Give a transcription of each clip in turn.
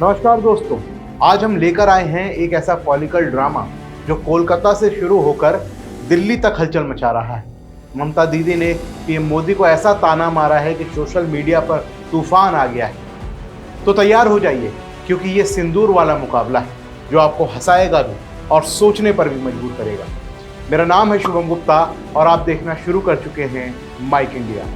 नमस्कार दोस्तों, आज हम लेकर आए हैं एक ऐसा पॉलिटिकल ड्रामा जो कोलकाता से शुरू होकर दिल्ली तक हलचल मचा रहा है। ममता दीदी ने पीएम मोदी को ऐसा ताना मारा है कि सोशल मीडिया पर तूफान आ गया है। तो तैयार हो जाइए, क्योंकि ये सिंदूर वाला मुकाबला है जो आपको हंसाएगा भी और सोचने पर भी मजबूर करेगा। मेरा नाम है शुभम गुप्ता और आप देखना शुरू कर चुके हैं माइक इंडिया।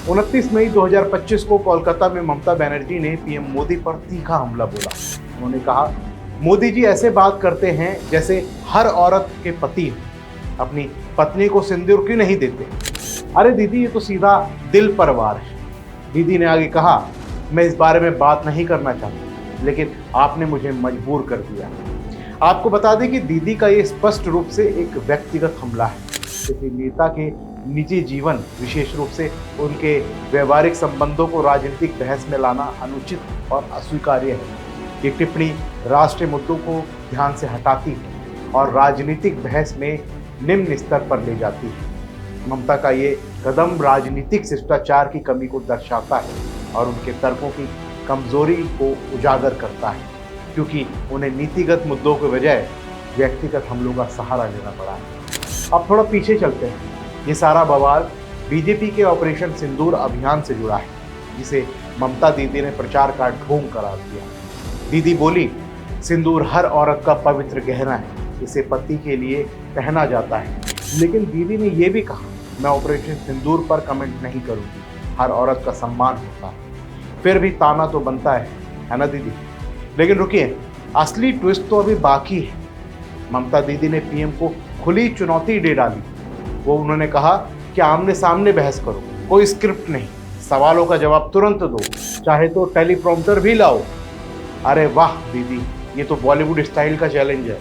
29 मई 2025 को कोलकाता में ममता बनर्जी ने पीएम मोदी पर तीखा हमला बोला। उन्होंने कहा, मोदी जी ऐसे बात करते हैं जैसे हर औरत के पति हो, अपनी पत्नी को सिंदूर क्यों नहीं देते। अरे दीदी, ये तो सीधा दिल पर वार है। दीदी ने आगे कहा, मैं इस बारे में बात नहीं करना चाहती, लेकिन आपने मुझे मजबूर कर दिया। आपको बता दें कि दीदी का ये स्पष्ट रूप से एक व्यक्तिगत हमला है। किसी नेता के निजी जीवन, विशेष रूप से उनके व्यवहारिक संबंधों को राजनीतिक बहस में लाना अनुचित और अस्वीकार्य है। ये टिप्पणी राष्ट्रीय मुद्दों को ध्यान से हटाती है और राजनीतिक बहस में निम्न स्तर पर ले जाती है। ममता का ये कदम राजनीतिक शिष्टाचार की कमी को दर्शाता है और उनके तर्कों की कमजोरी को उजागर करता है, क्योंकि उन्हें नीतिगत मुद्दों के बजाय व्यक्तिगत हमलों का सहारा लेना पड़ा है। अब थोड़ा पीछे चलते हैं। ये सारा बवाल बीजेपी के ऑपरेशन सिंदूर अभियान से जुड़ा है, जिसे ममता दीदी ने प्रचार का ढोंग करार दिया। दीदी बोली, सिंदूर हर औरत का पवित्र गहना है, इसे पति के लिए पहना जाता है। लेकिन दीदी ने यह भी कहा, मैं ऑपरेशन सिंदूर पर कमेंट नहीं करूंगी, हर औरत का सम्मान होता है। फिर भी ताना तो बनता है ना दीदी। लेकिन रुकिए, असली ट्विस्ट तो अभी बाकी है। ममता दीदी ने पीएम को खुली चुनौती दे डाली। वो उन्होंने कहा कि आमने सामने बहस करो, कोई स्क्रिप्ट नहीं, सवालों का जवाब तुरंत दो, चाहे तो टेलीप्रॉम्प्टर भी लाओ। अरे वाह दीदी, ये तो बॉलीवुड स्टाइल का चैलेंज है।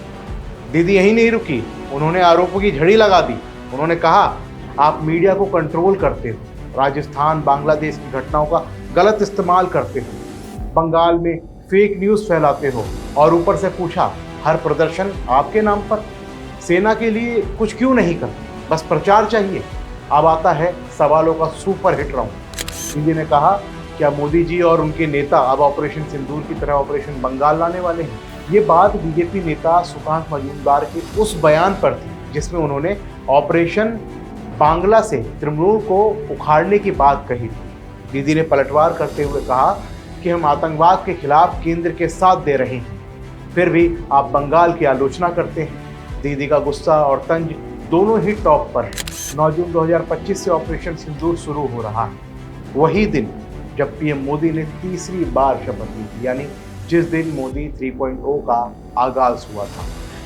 दीदी यहीं नहीं रुकी, उन्होंने आरोपों की झड़ी लगा दी। उन्होंने कहा, आप मीडिया को कंट्रोल करते हो, राजस्थान बांग्लादेश की घटनाओं का गलत इस्तेमाल करते हो, बंगाल में फेक न्यूज़ फैलाते हो, और ऊपर से पूछा, हर प्रदर्शन आपके नाम पर, सेना के लिए कुछ क्यों नहीं करते, बस प्रचार चाहिए। अब आता है सवालों का सुपर हिट राउंड। दीदी ने कहा, क्या मोदी जी और उनके नेता अब ऑपरेशन सिंदूर की तरह ऑपरेशन बंगाल लाने वाले हैं। ये बात बीजेपी नेता सुकांत मजूमदार के उस बयान पर थी जिसमें उन्होंने ऑपरेशन बांग्ला से तृणमूल को उखाड़ने की बात कही थी। दीदी ने पलटवार करते हुए कहा कि हम आतंकवाद के खिलाफ केंद्र के साथ दे रहे हैं, फिर भी आप बंगाल की आलोचना करते हैं। दीदी का गुस्सा और तंज दोनों ही टॉप पर है। 9 जून 2025 से ऑपरेशन सिंदूर शुरू हो रहा है, वही दिन जब पीएम मोदी ने तीसरी बार शपथ ली थी, यानी जिस दिन मोदी 3.0 का आगाज हुआ था।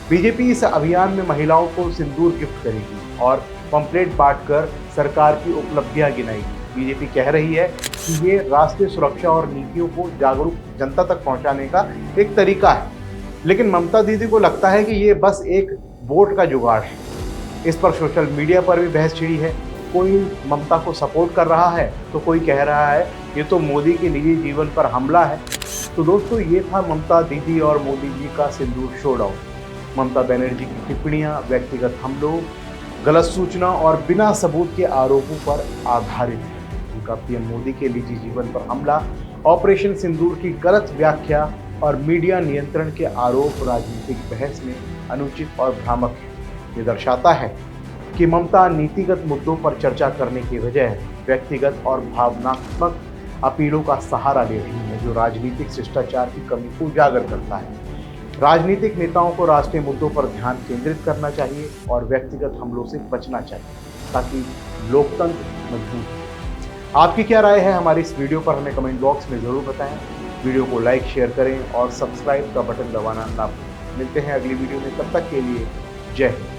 बीजेपी इस अभियान में महिलाओं को सिंदूर गिफ्ट करेगी और पंपलेट बांटकर सरकार की उपलब्धियां गिनाएगी। बीजेपी कह रही है कि ये राष्ट्रीय सुरक्षा और नीतियों को जागरूक जनता तक पहुंचाने का एक तरीका है। लेकिन ममता दीदी को लगता है कि ये बस एक वोट का जुगाड़ है। इस पर सोशल मीडिया पर भी बहस छिड़ी है। कोई ममता को सपोर्ट कर रहा है तो कोई कह रहा है ये तो मोदी के निजी जीवन पर हमला है। तो दोस्तों, ये था ममता दीदी और मोदी जी का सिंदूर शोडाउन। ममता बनर्जी की टिप्पणियां व्यक्तिगत हमलों, गलत सूचना और बिना सबूत के आरोपों पर आधारित है। उनका पीएम मोदी के निजी जीवन पर हमला, ऑपरेशन सिंदूर की गलत व्याख्या और मीडिया नियंत्रण के आरोप राजनीतिक बहस में अनुचित और भ्रामक है। ये दर्शाता है कि ममता नीतिगत मुद्दों पर चर्चा करने के बजाय व्यक्तिगत और भावनात्मक अपीलों का सहारा ले रही है, जो राजनीतिक शिष्टाचार की कमी को उजागर करता है। राजनीतिक नेताओं को राष्ट्रीय मुद्दों पर ध्यान केंद्रित करना चाहिए और व्यक्तिगत हमलों से बचना चाहिए, ताकि लोकतंत्र मजबूत हो। आपकी क्या राय है हमारी इस वीडियो पर, हमें कमेंट बॉक्स में ज़रूर बताएं। वीडियो को लाइक, शेयर करें और सब्सक्राइब का बटन दबाना ना भूलें। मिलते हैं अगली वीडियो में, तब तक के लिए जय हिंद।